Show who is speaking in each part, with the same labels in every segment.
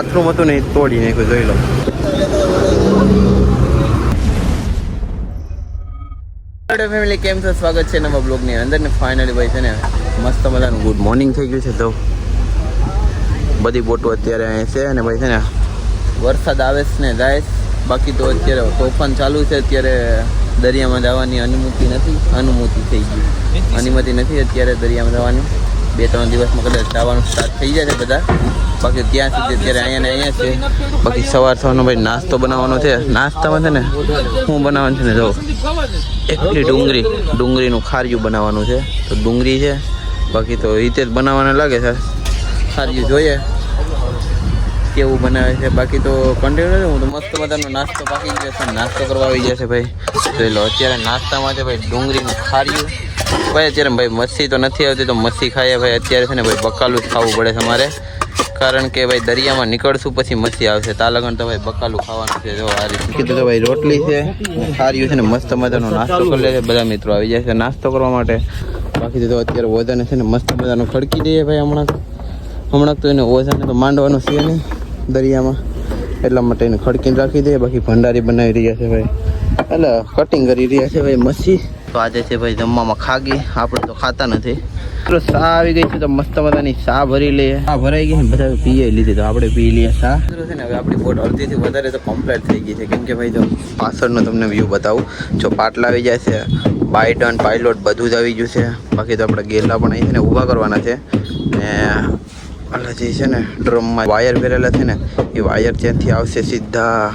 Speaker 1: Bathroom હતું ને એ તોડી નાખ્યું, જોઈ લો. ફેમિલી કેમ છો, સ્વાગત છે નવા બ્લોગની અંદર ને ફાઇનલી ભાઈ છે ને મસ્ત મજાનું ગુડ મોર્નિંગ થઈ ગયું છે. તો બધી બોટો અત્યારે અહીં છે અને ભાઈ છે ને વરસાદ આવે છે ને જાય, બાકી તો અત્યારે તોફાન ચાલુ છે. અત્યારે દરિયામાં જવાની અનુમતિ થઈ ગઈ, અનુમતિ નથી અત્યારે દરિયામાં જવાની. 2-3 દિવસમાં કદાચ જવાનું સ્ટાર્ટ થઈ જાય છે બધા, બાકી ત્યાં સુધી અત્યારે અહીંયા છે. બાકી સવારનો ભાઈ નાસ્તો બનાવવાનો છે. નાસ્તામાં છે ને શું બનાવવાનું છે ને, જો એકલી ડુંગળીનું ખાર્યું બનાવવાનું છે. તો ડુંગળી છે, બાકી તો રીતે જ બનાવવાના લાગે છે. ખાર્યું જોઈએ કેવું બનાવે છે. બાકી તો કન્ટિન્યુ હું તો મસ્ત મજાનો નાસ્તો પાકી ગયો છે, નાસ્તો કરવા આવી જશે ભાઈ. જોઈ લો અત્યારે નાસ્તામાં છે ભાઈ ડુંગળીનું ખાર્યું. ભાઈ અત્યારે ભાઈ મચ્છી તો નથી આવતી તો મચ્છી ખાઈએ ભાઈ. અત્યારે છે ને ભાઈ બકાલું જ ખાવું પડે છે અમારે, કારણ કે ભાઈ દરિયામાં નીકળશું પછી મચ્છી આવશે. તાલગણ તો ભાઈ બકાલું ખાવાનું છે. જો આ રીતે કીધું તો ભાઈ રોટલી છે, ખાર્યું છે ને મસ્ત મજાનો નાસ્તો કરી લે છે. બધા મિત્રો આવી જાય છે નાસ્તો કરવા માટે. બાકી તો અત્યારે ઓજાને છે ને મસ્ત મજાનો ખડકી દઈએ ભાઈ. હમણાં તો એને ઓજાને તો માંડવાનું છે નહીં દરિયામાં, એટલા માટે એને ખડકીને રાખી દઈએ. બાકી ભંડારી બનાવી રહ્યા છે ભાઈ, એટલે કટિંગ કરી રહ્યા છે ભાઈ મચ્છી. તો આજે છે ભાઈ જમવામાં ખાગી, આપણે તો ખાતા નથી. સા આવી ગઈ છે તો મસ્ત મજાની સા ભરી લઈએ. સા ભરાઈ ગઈ ને બધા પીએ લીધી, તો આપણે પી લઈએ સા. છે ને હવે આપણી બોટ અડધીથી વધારે તો કમ્પ્લીટ થઈ ગઈ છે, કેમ કે ભાઈ જો પાછળનો તમને વ્યૂ બતાવું. જો પાટલા આવી જાય છે, બાયડન પાયલોટ બધું જ આવી ગયું છે. બાકી તો આપણે ગેલા પણ અહીં છે ને ઊભા કરવાના છે. ને એટલે જે છે ને ડ્રમમાં વાયર ભરેલા છે ને એ વાયર ત્યાંથી આવશે સીધા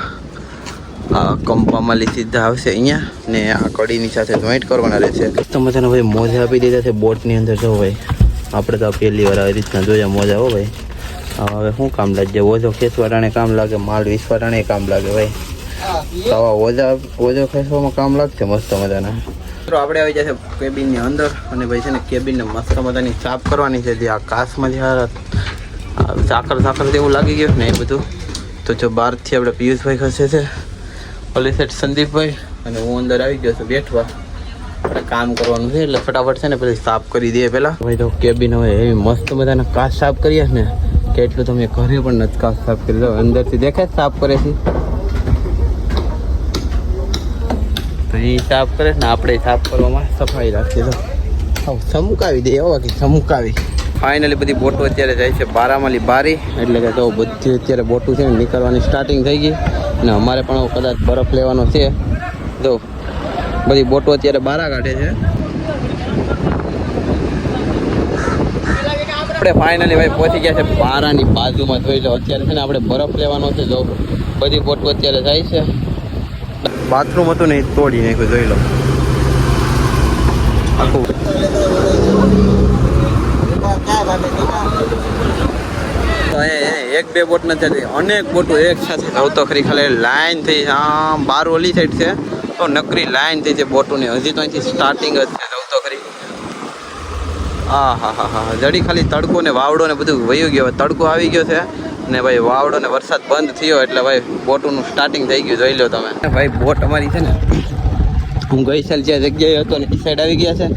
Speaker 1: કંપામાં સીધા આવશે અહીંયા, ને આ કડીની સાથે જોઈન્ટ કરવાના રહેશે. તો મજાનો ભાઈ મોજા આપી દીધા છે બોટની અંદર. જો ભાઈ આપણે તો પહેલી વાર આવી રીતના જોયા મોજા. હો ભાઈ હવે શું કામ લાગે, ઓજો ખેંચવાટાણે કામ લાગે, માલ વિસવાટાણે કામ લાગે ભાઈ. તો આવા ઓજો ખેંચવામાં કામ લાગશે મસ્ત મજાના. મિત્રો આપણે આવી જશે કેબિનની અંદર, અને ભાઈ છે ને કેબિનને મસ્ત મજાની સાફ કરવાની છે. જે આ કાચમાં જે સાકર જેવું લાગી ગયું ને એ બધું. તો જો બહારથી આપણે પિયુષભાઈ ખસે છે, ઓલી સાઈડ સંદીપભાઈ, અને હું અંદર આવી ગયો છું બેઠવા. આપણે કામ કરવાનું છે એટલે ફટાફટ છે ને પછી સાફ કરી દઈએ પહેલાં. ભાઈ તો કેબિન હવે એવી મસ્ત મજાના કાચ સાફ કરીએ ને કે એટલું તમે ઘરે પણ નથી કાચ સાફ કરી દો. અંદરથી દેખાય સાફ કરે છે તો એ સાફ કરે ને આપણે સાફ કરવામાં સફાઈ રાખીએ. તો ચમકાવી દઈએ, બાકી ચમકાવી. ફાઇનલી બધી બોટો અત્યારે જાય છે બારામાલી બારી, એટલે કે તો બધી અત્યારે બોટું છે ને નીકળવાની સ્ટાર્ટિંગ થઈ ગઈ. અને અમારે પણ કદાચ બરફ લેવાનો છે. તો બધી બોટો અત્યારે બારા કાઢે છે. આપણે ફાઇનલી ભાઈ પહોંચી ગયા છે બારાની બાજુમાં. જોઈ લો અત્યારે છે ને આપણે બરફ લેવાનો છે. જો બધી બોટો અત્યારે જાય છે. બાથરૂમ હતું ને એ તોડી નાખ્યું, જોઈ લો આખું. એક બે બોટ નથી, અનેક બોટો એક સાથે આવતો ખરી. ખાલી લાઈન થઈ આમ બાર ઓલી સાઈડ છે તો નકરી લાઈન થઈ છે બોટોની. હજી તો અહીંથી સ્ટાર્ટિંગ જ છે, આવતો ખરી. હા જડી ખાલી તડકો ને વાવડો ને બધું વયું ગયો. તડકો આવી ગયો છે ને ભાઈ વાવડો ને વરસાદ બંધ થયો એટલે ભાઈ બોટોનું સ્ટાર્ટિંગ થઈ ગયું. જોઈ લો તમે ભાઈ. બોટ અમારી છે ને હું ગઈ સાલ જે જગ્યાએ હતો ને એ સાઈડ આવી ગયા છે.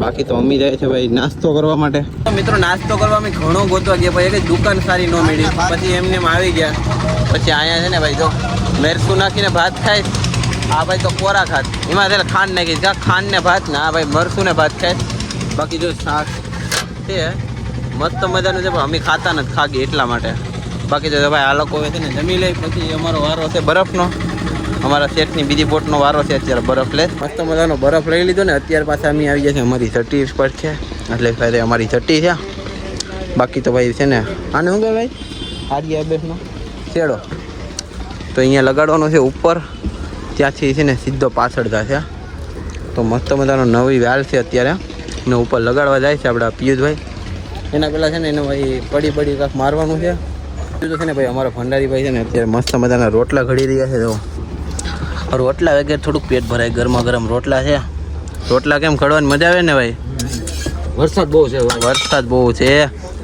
Speaker 1: બાકી તો અમી જાય છે ભાઈ નાસ્તો કરવા માટે. મિત્રો નાસ્તો કરવા અમે ઘણો ગોતવા ગયા ભાઈ, એક દુકાન સારી ન મળી. પછી એમને આવી ગયા. પછી અહીંયા છે ને ભાઈ જો મેરસું નાખીને ભાત ખાય. આ ભાઈ તો કોરા ખાત, એમાં છે ખાંડ નાખી ખાંડ ને ભાત ને. આ ભાઈ મરસું ને ભાત ખાય. બાકી જો શાક છે મસ્ત મજાનું છે પણ અમે ખાતા નથી, ખાગી એટલા માટે. બાકી તો ભાઈ આ લોકો છે ને જમી લે. પછી અમારો વારો છે બરફનો. અમારા સેટની બીજી બોટનો વારો છે અત્યારે બરફ લે. મસ્ત મજાનો બરફ લઈ લીધો ને અત્યારે પાછા અમે આવી જાય છે અમારી ચટ્ટી પર છે, એટલે ખાલી અમારી ચટ્ટી છે. બાકી તો ભાઈ છે ને આને શું કહે ભાઈ, આડી બેસનો શેડો તો અહીંયા લગાડવાનો છે ઉપર. ત્યાંથી છે ને સીધો પાછળ જશે. તો મસ્ત મજાનો નવી વાલ છે અત્યારે ને ઉપર લગાડવા જાય છે આપણા પિયુષભાઈ. એના પહેલાં છે ને એને ભાઈ પડી કાંક મારવાનું છે. તો છે ને ભાઈ અમારા ભંડારી ભાઈ છે ને અત્યારે મસ્ત મજાના રોટલા ઘડી રહ્યા છે. તો રોટલા વગેરે થોડુંક પેટ ભરાય. ગરમા ગરમ રોટલા છે. રોટલા કેમ ખડવાની મજા આવે ને ભાઈ.
Speaker 2: વરસાદ બહુ છે,
Speaker 1: વરસાદ બહુ છે.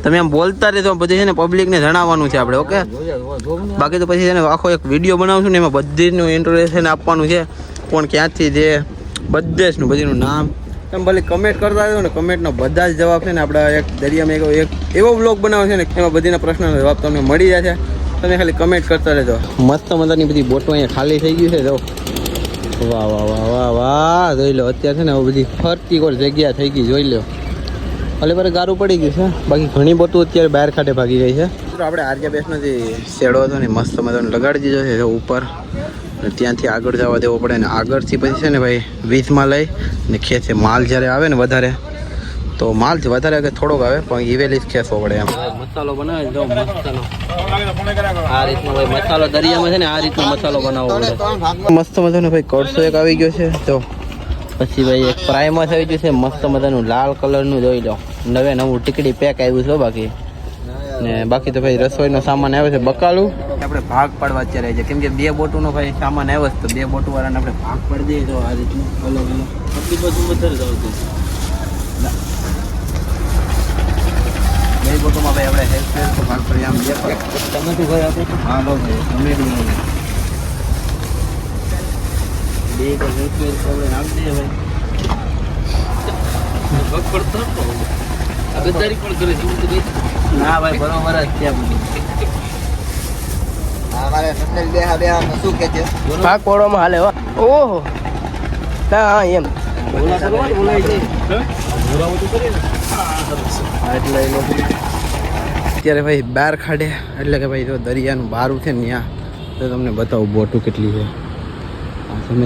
Speaker 1: તમે એમ બોલતા રહેજો, બધી છે ને પબ્લિકને જણાવવાનું છે આપણે. ઓકે, બાકી તો પછી છે ને આખો એક વિડીયો બનાવશું ને એમાં બધીનું ઇન્ટ્રોડક્શન આપવાનું છે. કોણ ક્યાંથી છે બધેશનું બધીનું નામ. તમે ભલે કમેન્ટ કરતા રહ્યો ને, કમેન્ટનો બધા જ જવાબ છે ને આપણા એક દરિયામાં એક એવો બ્લોગ બનાવે છે ને એમાં બધીના પ્રશ્નનો જવાબ તમને મળી જાય છે. તમે ખાલી કમેન્ટ કરતા રહેજો. મસ્ત મજાની બધી બોટો અહીંયા ખાલી થઈ ગઈ છે. જો વાહ વાહ વાહ વાહ વાહ, જોઈ લો અત્યારે છે ને બધી ફરતી કોર જગ્યા થઈ ગઈ, જોઈ લો. ભલે પર ગારું પડી ગયું છે, બાકી ઘણી બોટો અત્યારે બહાર ખાતે ભાગી ગઈ છે. આપણે આર્યા બેસનો જે શેડો હતો ને મસ્ત મજાનો લગાડી દીધો છે ઉપર, અને ત્યાંથી આગળ જવા દેવો પડે ને આગળથી પછી છે ને ભાઈ 20માં લઈ ને ખેંચે. માલ જ્યારે આવે ને વધારે તો માલ વધારે કે થોડોક આવે પણ ઈવેલી જ ખેંચવો પડે એમ. મસાલો બનાવે જો મસાલો આ રીતનો ભાઈ મસાલો દરિયામાં છે ને આ રીતનો મસાલો બનાવવો પડે. મસ્ત મજાનો ભાઈ કડસો એક આવી ગયો છે. તો પછી ભાઈ એક પ્રાઇમસ આવી ગયું છે મસ્ત મજાનું લાલ કલરનું, જોઈ લો. નવે નવું ટીકડી પેક આવ્યું છે બાકી. ને બાકી તો ભાઈ રસોઈનો સામાન આવે છે બકાલું. આપણે ભાગ પાડવા અત્યારે છે કેમ કે 2 બોટોનો ભાઈ સામાન આવ્યો છે, તો 2 બોટો વાળાને આપણે ભાગ પાડી દઈએ. તો આ રીતનું અલગ અલગ આટલી બધું વધારે જ આવતું. 2 બોટોમાં ભાઈ આપણે હેલ્પ તો ભાગ પડી આમ 2 તમે શું ભાઈ આપો? હા લો ભાઈ તમે બી લો 2 તો હેલ્પ આપણે નામ દઈએ ભાઈ. ભાગ પડતો આ ગદ્દારી પણ કરે છે. ના ભાઈ બરોબર જ છે. અમારે સસલ બે શું કે છે ભાગ પાડવામાં હાલે. ઓહો ના એમ બોલાય છે. અત્યારે ભાઈ બહાર ખાડે એટલે કે ભાઈ જો દરિયાનું બારું છે ને ત્યાં તો તમને બતાવું બોટું કેટલી છે.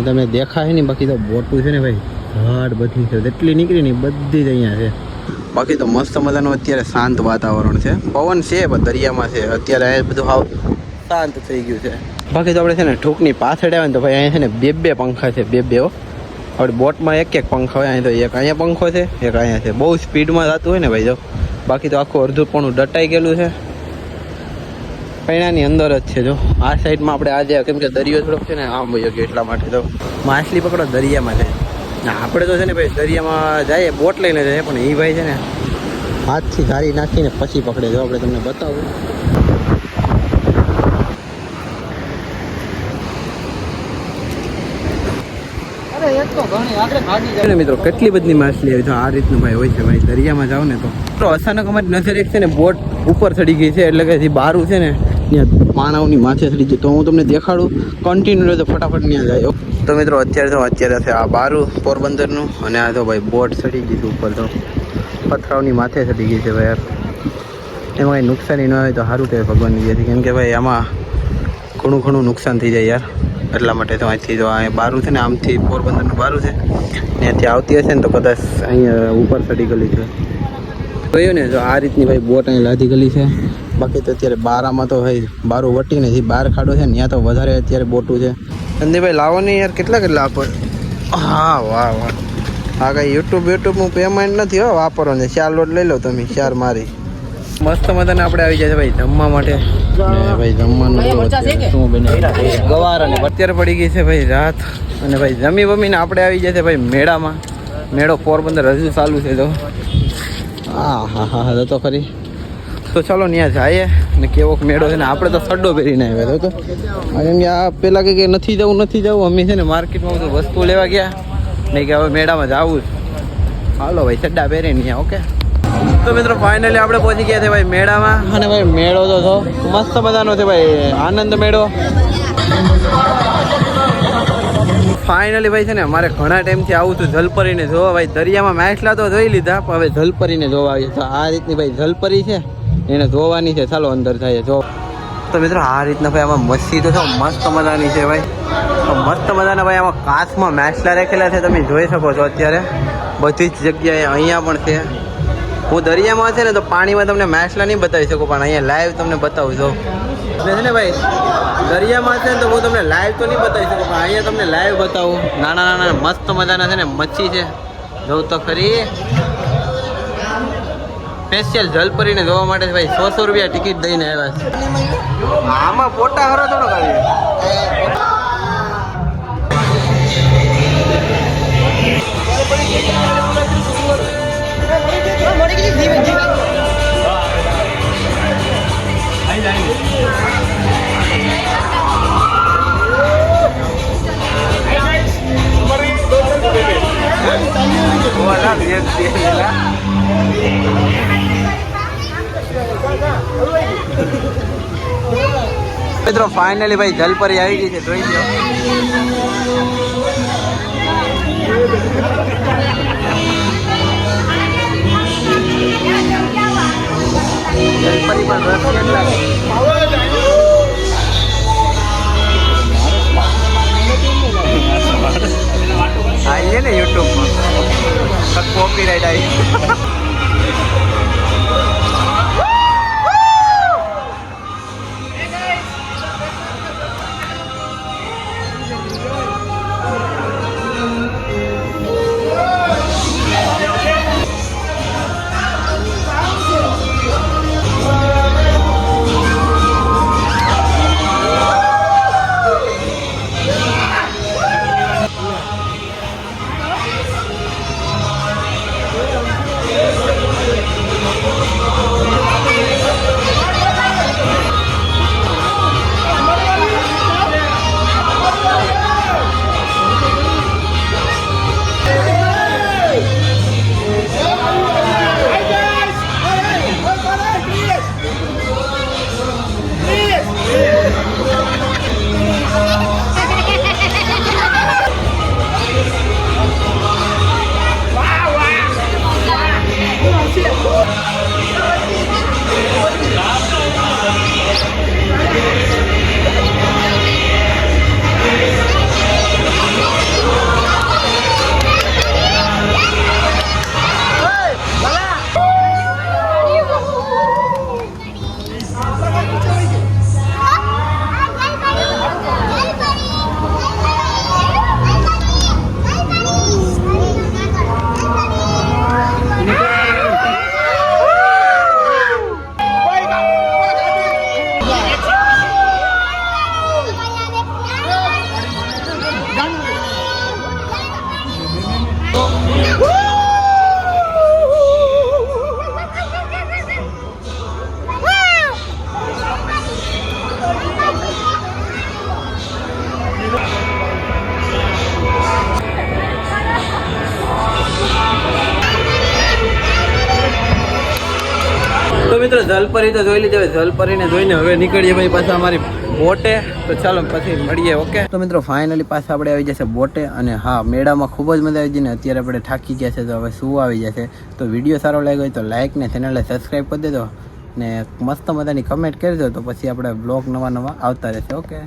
Speaker 1: તમે દેખાય ને બાકી તો બોટું છે ને ભાઈ ઝાડ બધી છે, જેટલી નીકળી ને બધી જ અહીંયા છે. બાકી તો મસ્ત મજાનું અત્યારે શાંત વાતાવરણ છે. પવન છે પણ દરિયામાં છે અત્યારે અહીંયા બધું હાવ શાંત થઈ ગયું છે. બાકી તો આપણે છે ને ઠૂકની પાછળ આવે ને તો ભાઈ અહીંયા છે ને 2 પંખા છે. 2 આપણે બોટમાં એક પંખો હોય. અહીં તો એક અહીંયા પંખો છે, એક અહીંયા છે. બહુ સ્પીડમાં જતું હોય ને ભાઈ જો. બાકી તો આખું અડધું પણ દટાઈ ગયેલું છે. પૈણાની અંદર જ છે. જો આ સાઈડમાં આપણે આજે કેમ કે દરિયો થોડોક છે ને આમ ભાઈ ગયો એટલા માટે તો માછલી પકડો દરિયામાં છે. આપણે તો છે ને ભાઈ દરિયામાં જઈએ બોટ લઈને જઈએ, પણ એ ભાઈ છે ને હાથથી ગાડી નાખીને પછી પકડે. જો આપણે તમને બતાવું. મિત્રો કેટલી બધી માછલી આવી. તો આ રીતનું ભાઈ હોય છે ભાઈ દરિયામાં જાવ ને તો અચાનક અમારી નજર એક છે ને બોટ ઉપર ચડી ગઈ છે, એટલે કે જે બારું છે ને ત્યાં પાણાઓની માથે ચડી ગઈ. તો હું તમને દેખાડું કન્ટિન્યુ તો ફટાફટ ત્યાં જાય. તો મિત્રો અત્યારે છે આ બારું પોરબંદરનું, અને આ તો ભાઈ બોટ ચડી ગઈ છે ઉપર. તો પથરાવની માથે ચડી ગઈ છે ભાઈ. યાર એમાં કંઈ નુકસાની ન હોય તો સારું કહેવાય ભગવાનની જેથી, કેમ કે ભાઈ આમાં ઘણું નુકસાન થઈ જાય યાર. એટલા માટે તો અહીંથી જો આ બારું છે ને આમથી પોરબંદરનું બારું છે ત્યાંથી આવતી હશે ને તો કદાચ અહીંયા ઉપર ચડી ગયેલી છે. જોયું ને જો આ રીતની ભાઈ બોટ અહીં લાદી ગયેલી છે. બાકી તો અત્યારે બારામાં તો ભાઈ બારું વટીને જે બહાર ખાડો છે ને ત્યાં તો વધારે અત્યારે બોટું છે. સંદીપભાઈ લાવો ને યાર કેટલા આપો. હા વાહ વાહ. હા કાંઈ યુટ્યુબનું પેમેન્ટ નથી હો વાપરવાનું. 4 લોટ લઈ લો તમે, 4 મારી. મસ્ત મજાને આપણે આવી જાય ભાઈ જમવા માટે. ભાઈ જમવાનું શું બને ગવાર અને અત્યારે પડી ગઈ છે ભાઈ રાત, અને ભાઈ જમીને આપણે આવી જાય છે ભાઈ મેળામાં. મેળો પોરબંદર હજુ ચાલુ છે. તો હા તો ખરી. તો ચાલો ત્યાં જઈએ ને કેવો મેળો છે ને. આપણે તો સડ્ડો પહેરીને આવ્યા તો એમ કે આ પેલા કે નથી જવું અમે છે ને માર્કેટમાં બધું વસ્તુ લેવા ગયા નહીં કે હવે મેળામાં જવું જ. હાલો ભાઈ સડ્ડા પહેરીને ત્યાં. ઓકે તો મિત્રો ફાઇનલી આપણે પહોંચી ગયા છે ભાઈ મેળામાં. અને ભાઈ મેળો તો છો મસ્ત મજાનો છે ભાઈ, આનંદ મેળો. ફાઇનલી ભાઈ છે ને અમારે ઘણા ટાઈમથી આવું છું જલપરીને જોવા. ભાઈ દરિયામાં માછલા તો જોઈ લીધા, પણ હવે જલપરીને જોવા આવીએ. તો આ રીતની ભાઈ જલપરી છે એને જોવાની છે. ચાલો અંદર થાય જો. તો મિત્રો આ રીતના ભાઈ આમાં મચ્છી તો છો મસ્ત મજાની છે ભાઈ. તો મસ્ત મજાના ભાઈ આમાં કાચમાં માછલા રાખેલા છે, તમે જોઈ શકો છો અત્યારે બધી જ જગ્યાએ. અહીંયા પણ છે. હું દરિયામાં છે ને તો પાણીમાં તમને માછલા નહીં બતાવી શકું, પણ અહીંયા લાઈવ તમને બતાવું છું. એટલે છે ને ભાઈ દરિયામાં છે ને તો હું તમને લાઈવ તો નહીં બતાવી શકું, પણ અહીંયા તમને લાઈવ બતાવું. નાના મસ્ત મજાના છે ને મચ્છી છે. જોઉં તો ખરી. સ્પેશિયલ જલપરીને જોવા માટે ભાઈ 100 રૂપિયા ટિકિટ દઈને આવ્યા છે. આમાં ફોટા હરો થોડો કાઢી. મિત્રો ફાઇનલી ભાઈ જલપરી આવી ગઈ છે, જોઈ લો. જલપરી પણ રસ કેટલા આવીએ ને યુટ્યુબમાં કોપીરાઇટ આવી. તો મિત્રો જલપરી તો જોઈ લીધી, જલપરીને જોઈને હવે નીકળીએ ભાઈ પાછા અમારી બોટે. તો ચાલો પછી મળીએ. ઓકે તો મિત્રો ફાઇનલી પાછા આપણે આવી જશે બોટે. અને હા, મેળામાં ખૂબ જ મજા આવી ગઈ ને અત્યારે આપણે થાકી ગયા છે, તો હવે શું આવી જશે. તો વિડીયો સારો લાગ્યો હોય તો લાઇક ને ચેનલને સબસ્ક્રાઈબ કરી દેજો ને મસ્ત મજાની કમેન્ટ કરી દો, તો પછી આપણે બ્લોગ નવા આવતા રહેશે. ઓકે.